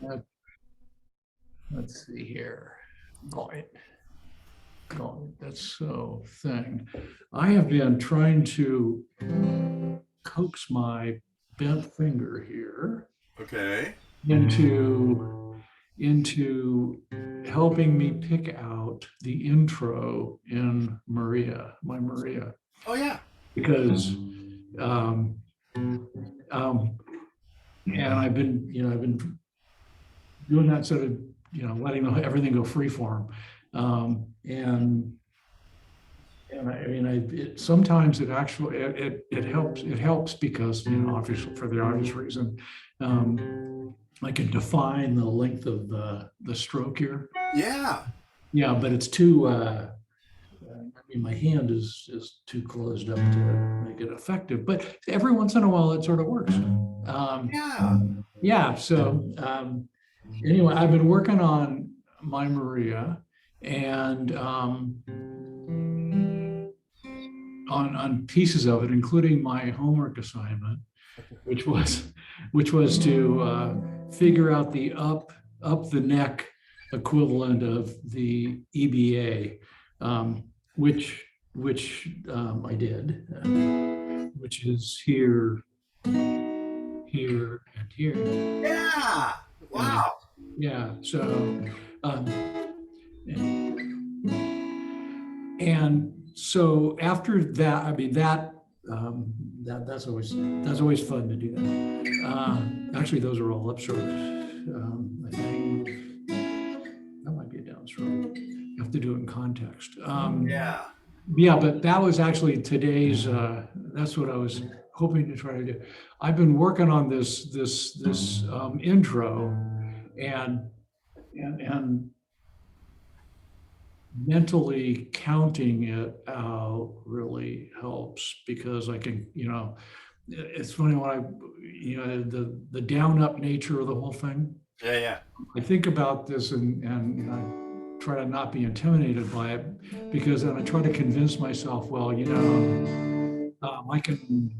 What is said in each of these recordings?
Uh, let's see here. Right. Oh, that's so thing. I have been trying to coax my bent finger here Okay. into helping me pick out the intro in my Maria, Oh yeah. because um, um, and I've been doing that sort of, letting everything go free form. And I mean, sometimes it helps because, obviously for the obvious reason, I can define the length of the stroke here. Yeah. Yeah, but it's too. I mean, my hand is too closed up to make it effective. But every once in a while, it sort of works. Yeah. Yeah. So anyway, I've been working on my Maria, and on pieces of it, including my homework assignment, which was to figure out the up the neck equivalent of the EBA, which I did, which is here, here, and here. Yeah. Yeah, Wow. yeah. So, um, and so after that, I mean that's always fun to do that. Actually, those are all upstrokes. I think that might be a downstroke. You have to do it in context. Yeah. Yeah, but that was actually today's. That's what I was hoping to try to do. I've been working on this intro, and and mentally counting it out really helps, because I can, it's funny when the down up nature of the whole thing. Yeah. Yeah. I think about this, and I try to not be intimidated by it, because then I try to convince myself, well, I can,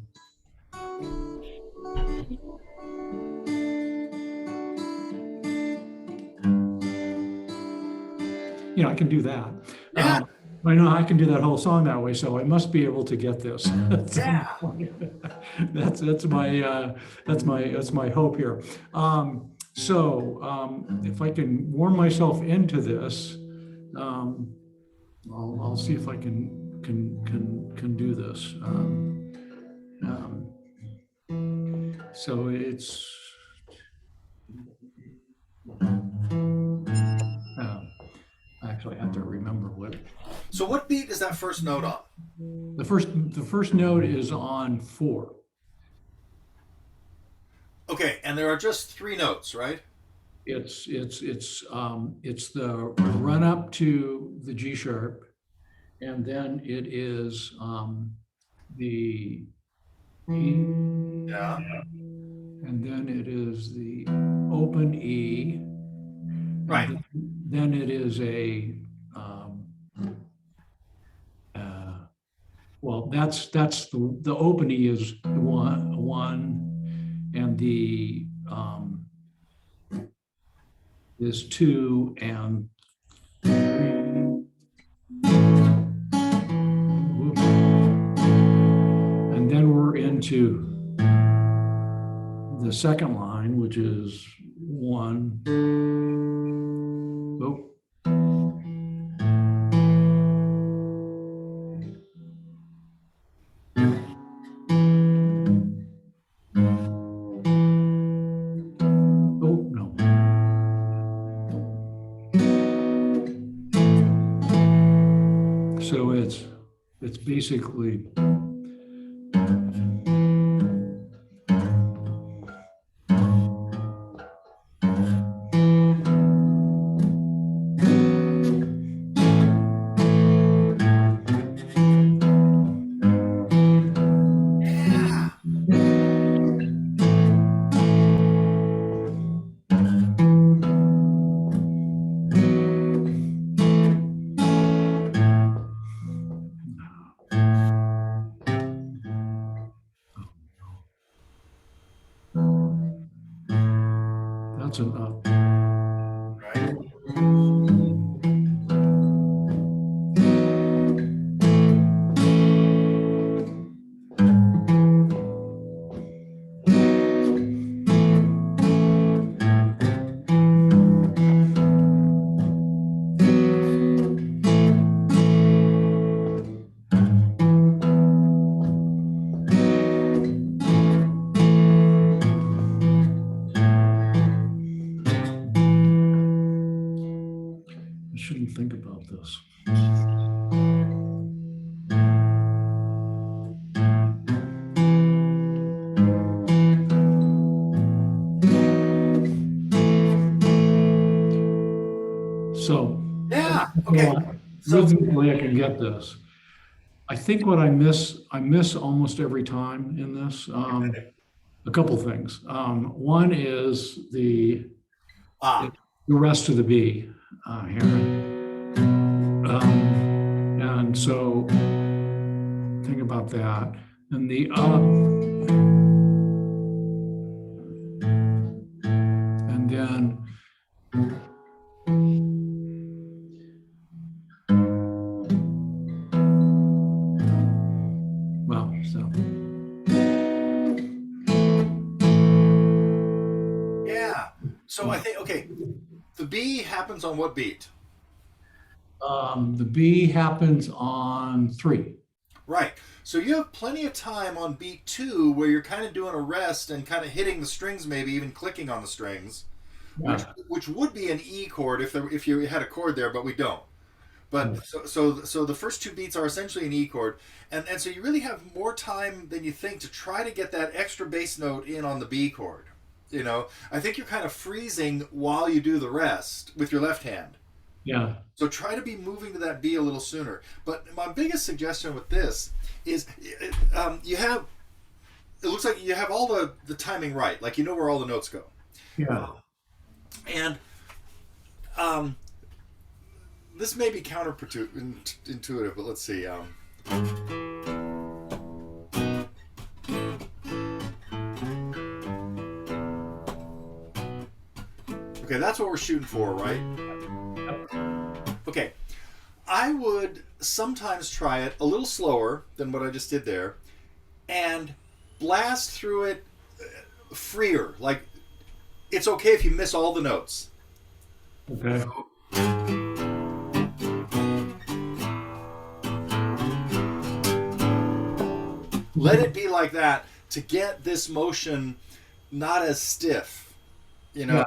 I can do that. Yeah. I know I can do that whole song that way, so I must be able to get this at some Yeah. point. That's my hope here. So if I can warm myself into this, um, I'll see if I can do this. So it's uh, actually I have to remember what So what beat is that first note on? the first note is on 4. Okay, and there are just three notes, right? It's the run up to the G sharp, and then it is the E, Yeah. and then it is the open E, Right. and then it is a uh, well, that's the open E is one, and the is 2 and 3. And then we're into the second line, which is 1. Oh, oh no. So it's basically Yeah. that's enough. Right. I shouldn't think about this. So Yeah. Okay. So rhythmically, I can get this. I think what I miss almost every time in this, a couple things. One is ah, the rest of the B here. And so think about that. And the up, and then well, so yeah. So I think okay. The B happens on what beat? the B happens on 3. Right. So you have plenty of time on beat 2 where you're kind of doing a rest and kind of hitting the strings, maybe even clicking on the strings, which Yeah. which would be an E chord if you had a chord there, but we don't. Yeah. But so the first 2 beats are essentially an E chord, and so you really have more time than you think to try to get that extra bass note in on the B chord. I think you're kind of freezing while you do the rest with your left hand. Yeah. So try to be moving to that B a little sooner. But my biggest suggestion with this is you have. It looks like you have all the timing right. Like you know where all the notes go. Yeah. And this may be counterintuitive, but let's see. Okay, that's what we're shooting for, right? Okay. I would sometimes try it a little slower than what I just did there and blast through it freer. Like, it's okay if you miss all the notes. Okay. Let it be like that to get this motion not as stiff. Yeah.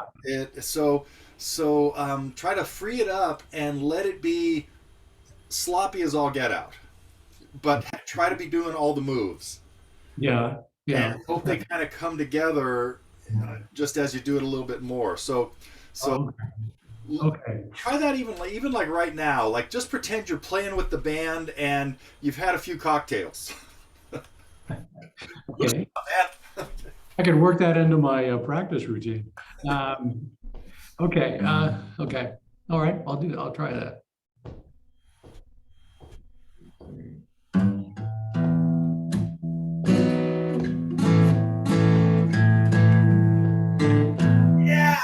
Try to free it up and let it be sloppy as all get out. But try to be doing all the moves. Yeah. Yeah. And hope they kind of come together just as you do it a little bit more. So Oh, okay. try that even like right now. Like just pretend you're playing with the band and you've had a few cocktails. Okay. I could work that into my practice routine. Um, okay. Okay. All right. I'll do that. I'll try that. Yeah.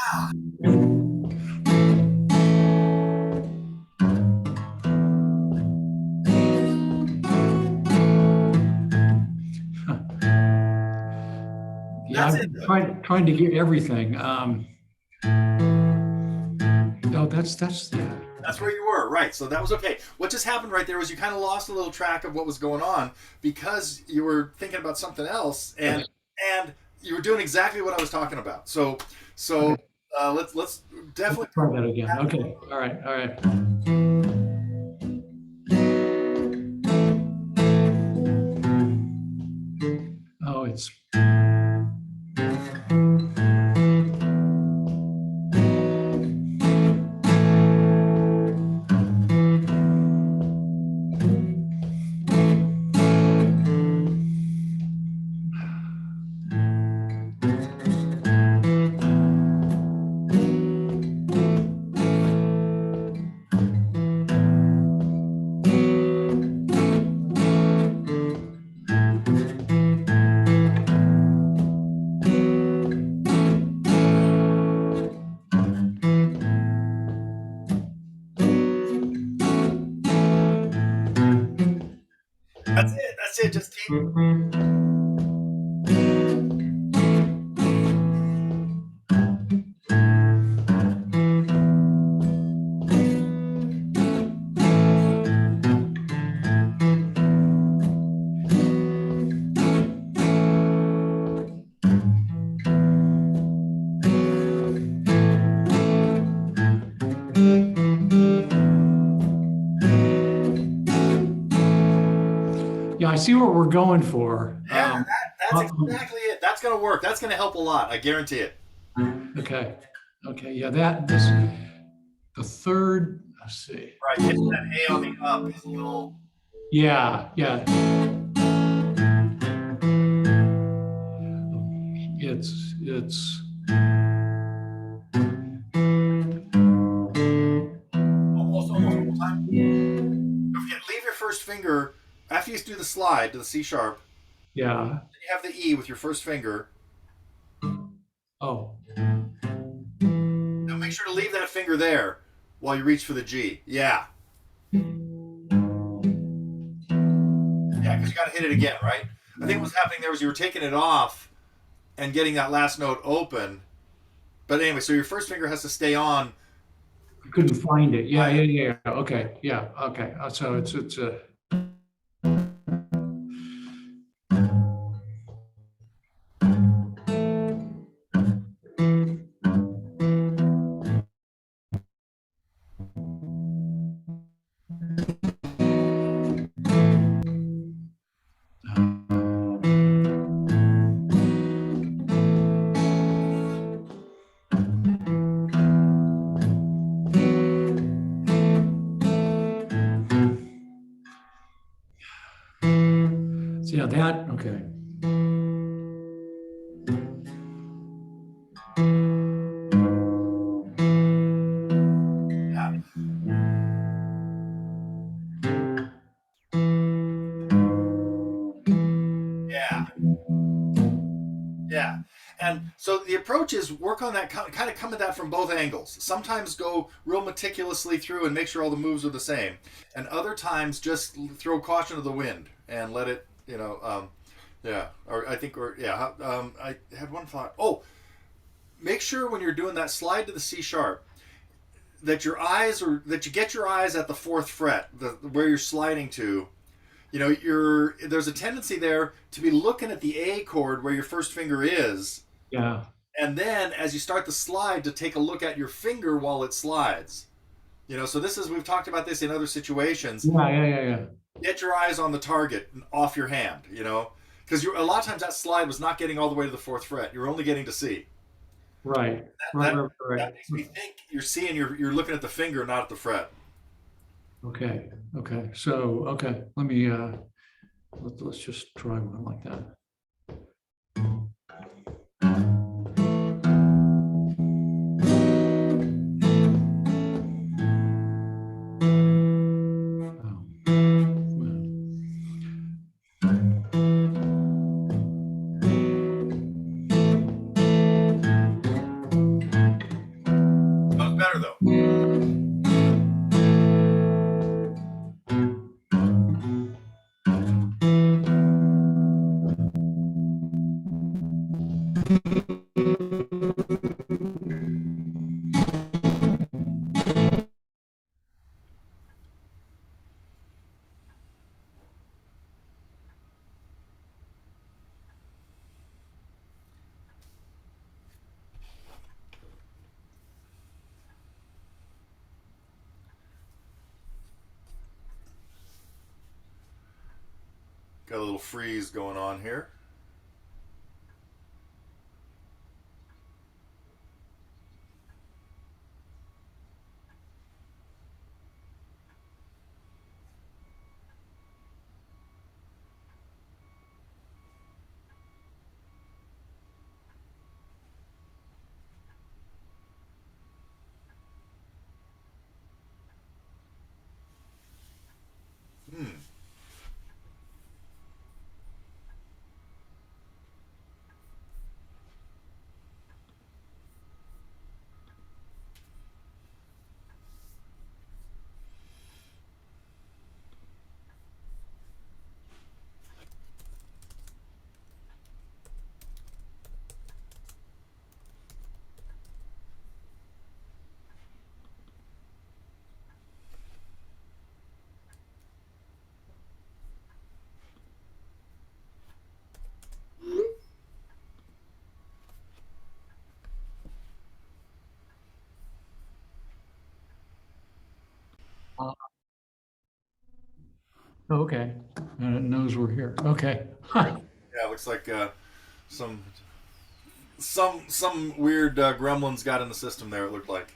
Yeah. That's I'm it. trying to get everything. No, yeah. That's where you were, right? So that was okay. What just happened right there was you kind of lost a little track of what was going on because you were thinking about something else, and you were doing exactly what I was talking about. So let's definitely Try that again. Okay. All right. All right. Oh, it's That's it. Just keep. Yeah, I see what we're going for. Yeah, that's Um, exactly it. That's gonna work. That's gonna help a lot. I guarantee it. okay. Okay. Yeah, that this the third. Let's see. Right, hitting that A on the up is a little. Yeah, yeah. It's Almost one more time. Don't forget, leave your first finger after you do the slide to the C sharp. yeah. Then you have the E with your first finger. Oh, Now make sure to leave that finger there while you reach for the G. Yeah, yeah, because you got to hit it again, right? I think what was happening there was you were taking it off and getting that last note open. But anyway, so your first finger has to stay on. I couldn't find it. Yeah, Right. yeah, yeah. Okay, yeah, okay. So it's a yeah, that okay. Yeah, yeah, yeah. And so the approach is work on that kind of come at that from both angles. Sometimes go real meticulously through and make sure all the moves are the same, and other times just throw caution to the wind and let it, yeah. Or I think, or yeah. I had one thought. Oh, make sure when you're doing that slide to the C sharp that you get your eyes at the fourth fret, where you're sliding to. There's a tendency there to be looking at the A chord where your first finger is, Yeah, and then as you start the slide to take a look at your finger while it slides. So this is we've talked about this in other situations. yeah, yeah, yeah, yeah. Get your eyes on the target off your hand, because a lot of times that slide was not getting all the way to the fourth fret. You're only getting to C. Right, That right, that, right, that right. makes me think you're looking at the finger, not at the fret. Okay, okay. So okay, let me let's just try one like that. Oh, well, That was better though. Got a little freeze going on here. Hmm. Uh, Okay, and it knows we're here. Okay. Huh. Yeah, it looks like some some weird gremlins got in the system there. It looked like.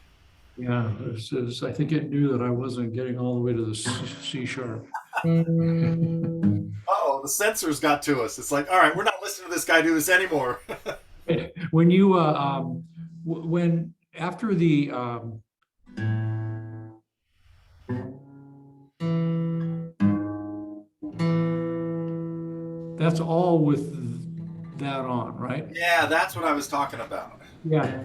Yeah, this is, I think it knew that I wasn't getting all the way to the C sharp. Oh, the sensors got to us. It's like, all right, we're not listening to this guy do this anymore. When you, when, after the, that's all with that on, right? Yeah, that's what I was talking about. Yeah.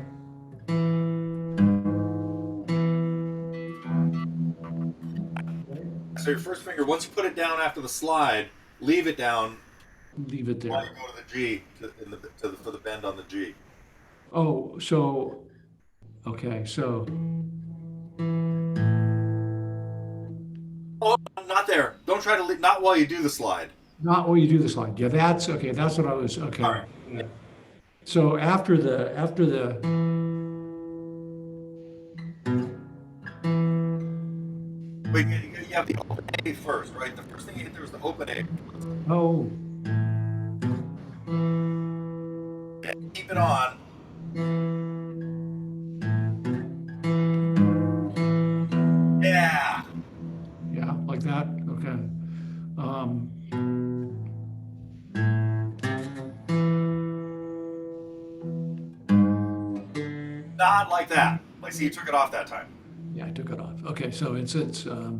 So your first finger, once you put it down after the slide, leave it down Leave it while you there. go to the G for the bend on the G. Oh, so, okay, so, Oh, not there. Don't try to leave. Not while you do the slide. not while you do the slide. Yeah, that's, okay, that's what I was, All okay. right. Yeah. So after the, Wait, you have the open A first, right? The first thing you hit there was the open A. oh, Keep it on. Yeah. yeah, like that, okay. Um, Not like that. Like, see, you took it off that time. yeah, I took it off. Okay, so it's, Yeah.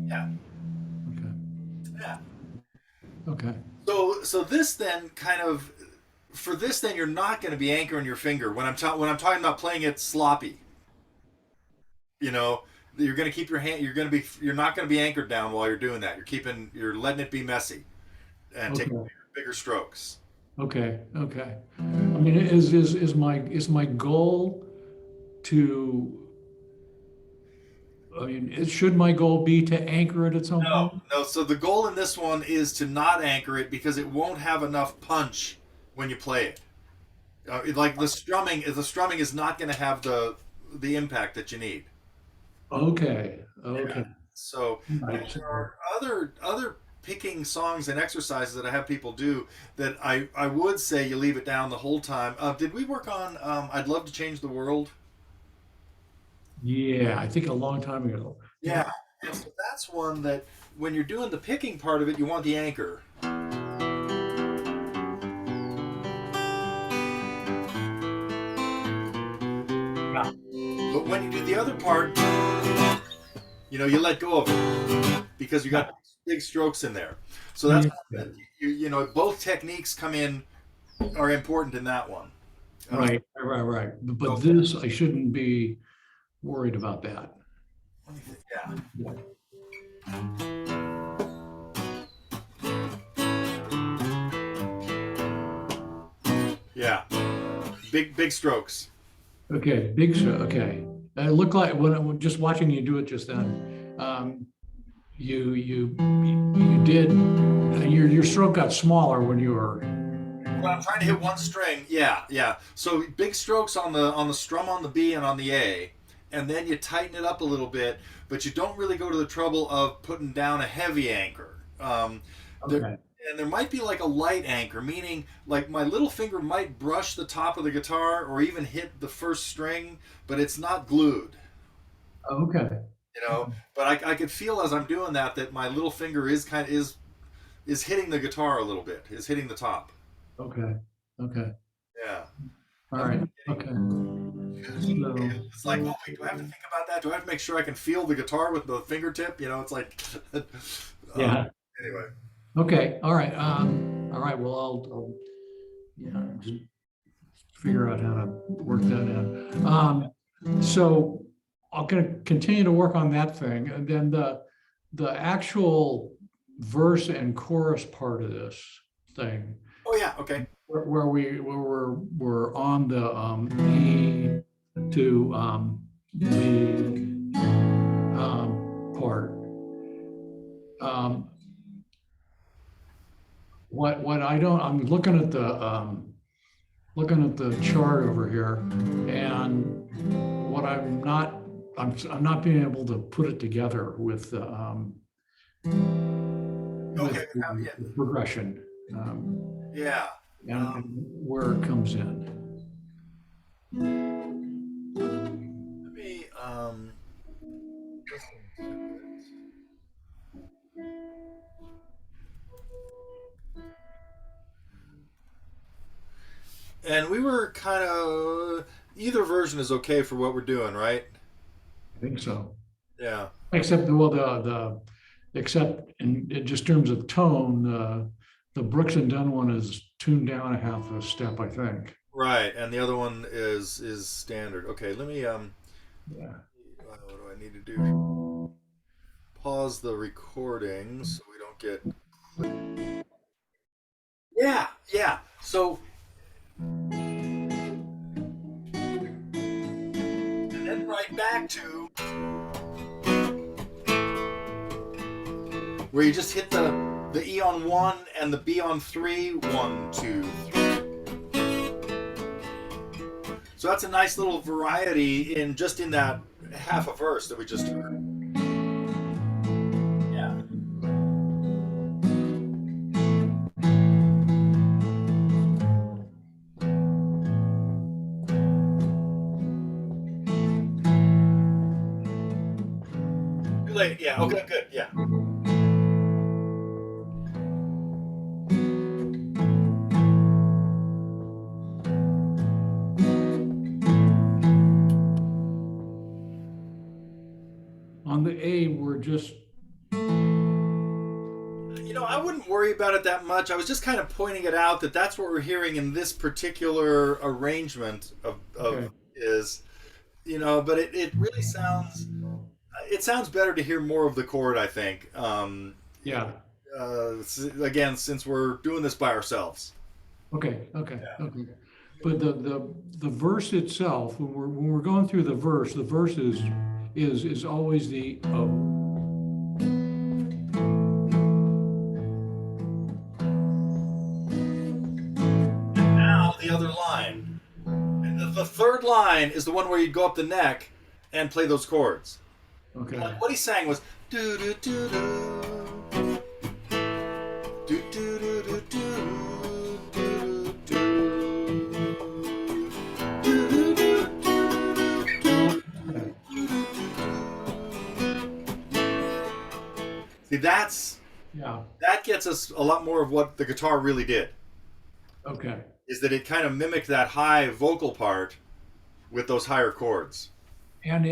Yeah. okay, Yeah. okay. So this then kind of for this then you're not going to be anchoring your finger when I'm talking about playing it sloppy. You know, you're going to keep your hand. You're not going to be anchored down while you're doing that. You're letting it be messy and taking Okay. bigger strokes. Okay, okay. I mean, is my goal to, I mean, should my goal be to anchor it at some No, point? no. So the goal in this one is to not anchor it because it won't have enough punch when you play it. Like the strumming is not going to have the impact that you need. Okay, Yeah. okay. So All right, there so, are other picking songs and exercises that I have people do that I would say you leave it down the whole time. Did we work on I'd Love to Change the World? yeah, I think a long time ago. Yeah, Yeah. And so that's one that when you're doing the picking part of it, you want the anchor. yeah, But when you do the other part, you let go of it because you yeah, got big strokes in there. So that's yeah. both techniques come in are important in that one. Uh, Right, right, right. But so this, I shouldn't be worried about that. let me think. Yeah. Yeah. Yeah. Big strokes. Okay, big show. Okay, it looked like when I just watching you do it just then, you did your stroke got smaller when you were. When I'm trying to hit one string, yeah, yeah. So big strokes on the strum on the B and on the A, and then you tighten it up a little bit, but you don't really go to the trouble of putting down a heavy anchor. There, Okay, and there might be like a light anchor, meaning like my little finger might brush the top of the guitar or even hit the first string, but it's not glued. okay, But I could feel as I'm doing that my little finger is hitting the guitar a little bit, is hitting the top. okay, okay. Yeah. All I'm right. getting Okay. So it's like, oh wait, do I have to think about that? Do I have to make sure I can feel the guitar with the fingertip? It's like, yeah. anyway. Okay. All right. All right. Well, I'll yeah, just figure out how to work that in. So I'm going to continue to work on that thing, and then the actual verse and chorus part of this thing. Oh Oh yeah, okay. we're on the E to the part. Um, what I don't, I'm looking at the chart over here, and what I'm not being able to put it together Okay. with Yeah. the progression, Yeah. and where it comes in. Let me listen to it. And we were kind of either version is okay for what we're doing, right? I think so. Yeah. Except, well, except in just terms of tone, the Brooks and Dunn one is tuned down a half a step, I think. Right. And the other one is standard. Okay, let me Yeah. what do I need to do? Pause the recording so we don't get. Yeah, yeah. So and then right back to where you just hit the E on 1 and the B on 3, 1, 2, 3. So that's a nice little variety in just in that half a verse that we just heard. Yeah. Too late. Yeah. Okay. Good. Yeah. On the A, we're just, I wouldn't worry about it that much. I was just kind of pointing it out that that's what we're hearing in this particular arrangement of okay. is, but it really sounds it sounds better to hear more of the chord, I think. Yeah. Again, since we're doing this by ourselves. Okay. But the verse itself, when we're going through the verse is always the O. Now the other line. And the third line is the one where you'd go up the neck and play those chords. Okay. Like what he sang was do do do do do do do do do do do. See, Yeah. that gets us a lot more of what the guitar really did. Okay. Is that it kind of mimicked that high vocal part with those higher chords. And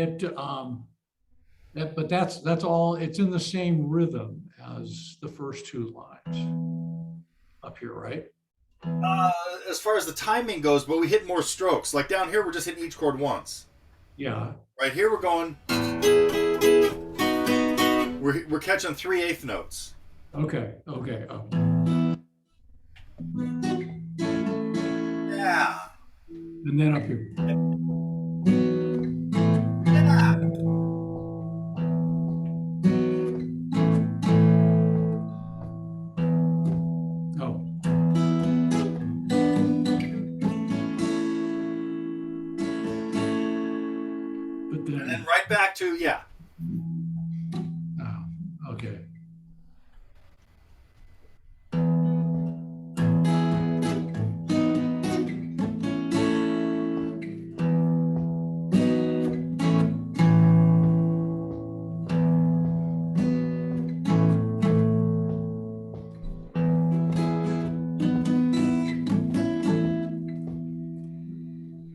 but that's all. It's in the same rhythm as the first two lines up here, right? As far as the timing goes, but we hit more strokes. Like down here, we're just hitting each chord once. Yeah. Right here, we're going. We're catching 3/8 notes. Okay. Oh. Yeah. And then up here. Yeah. Oh. But And then then. right back to yeah. Oh, okay.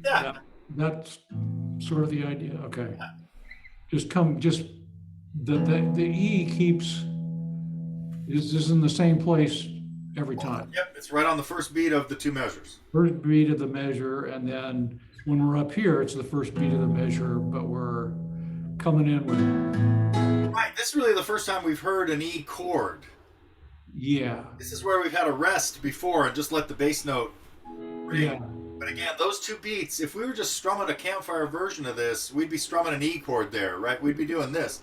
Yeah. That's sort of the idea. Okay. Just the E keeps is in the same place every time. Yep. It's right on the first beat of the two measures. First beat of the measure, and then when we're up here, it's the first beat of the measure, but we're coming in with Right. This is really the first time we've heard an E chord. Yeah, This is where we've had a rest before and just let the bass note ring. yeah, But again, those two beats, if we were just strumming a campfire version of this, we'd be strumming an E chord there, right? We'd be doing this.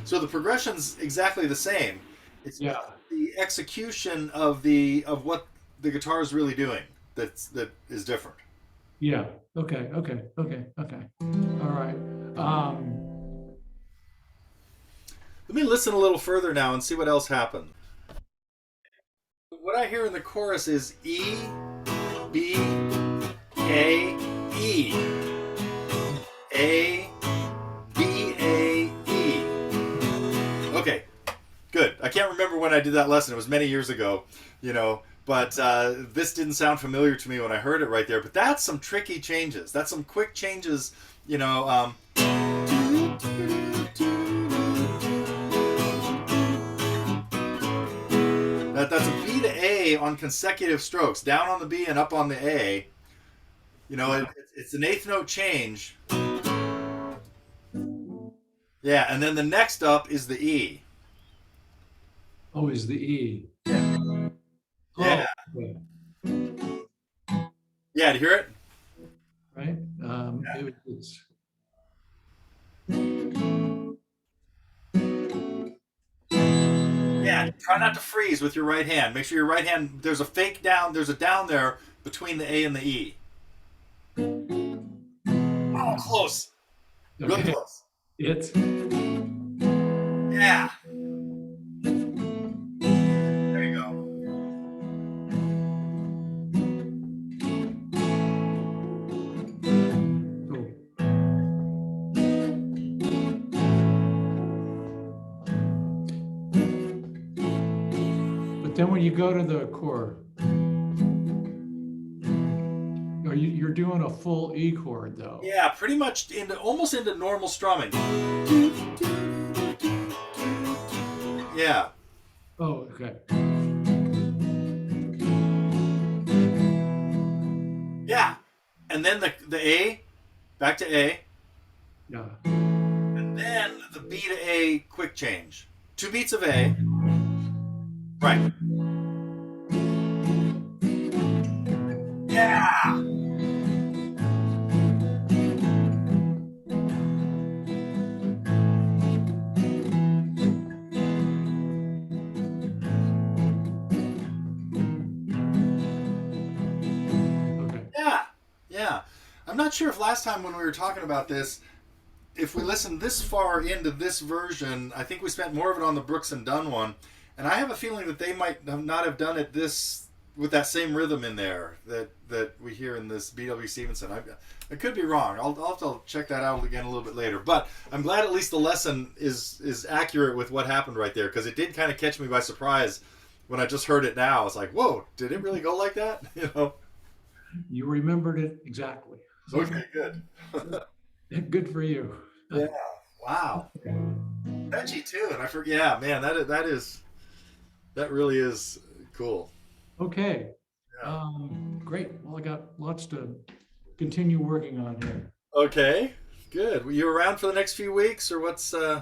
So the progression's exactly the same. It's yeah, just the execution of what the guitar is really doing that is different. yeah. Okay, okay, okay, okay. All right. Let me listen a little further now and see what else happened. What I hear in the chorus is E, B, A, E, A, B, A, E. Okay, good. I can't remember when I did that lesson. It was many years ago, but this didn't sound familiar to me when I heard it right there. But that's some tricky changes. That's some quick changes, you know. That's a B to A on consecutive strokes, down on the B and up on the A. It's an eighth note change. Yeah, and then the next up is the E. Always the E. Yeah, Oh, okay. yeah. Do you hear it? Right. It's Yeah. Try not to freeze with your right hand. Make sure your right hand. There's a fake down. There's a down there between the A and the E. Oh, close. Really okay. close. It's Yeah. There you go. cool. But then when you go to the chord, you're doing a full E chord though. Yeah, pretty much into almost into normal strumming. Yeah. Oh, okay. Yeah. And then the A, back to A, Yeah. and then the B to A quick change. Two beats of A. Right. Yeah. Okay. Yeah. Yeah. I'm not sure if last time when we were talking about this, if we listened this far into this version, I think we spent more of it on the Brooks and Dunn one, and I have a feeling that they might not have done it this with that same rhythm in there that we hear in this B.W. Stevenson. I could be wrong. I'll have to check that out again a little bit later. But I'm glad at least the lesson is accurate with what happened right there, because it did kind of catch me by surprise when I just heard it now. It's like, whoa, did it really go like that? You remembered it exactly. So Okay, good. good for you. Yeah. Wow. Edgy too, and I forget. Yeah, man, that really is cool. Okay. Yeah. Great. Well, I got lots to continue working on here. Okay. Good. Were you around for the next few weeks, or what's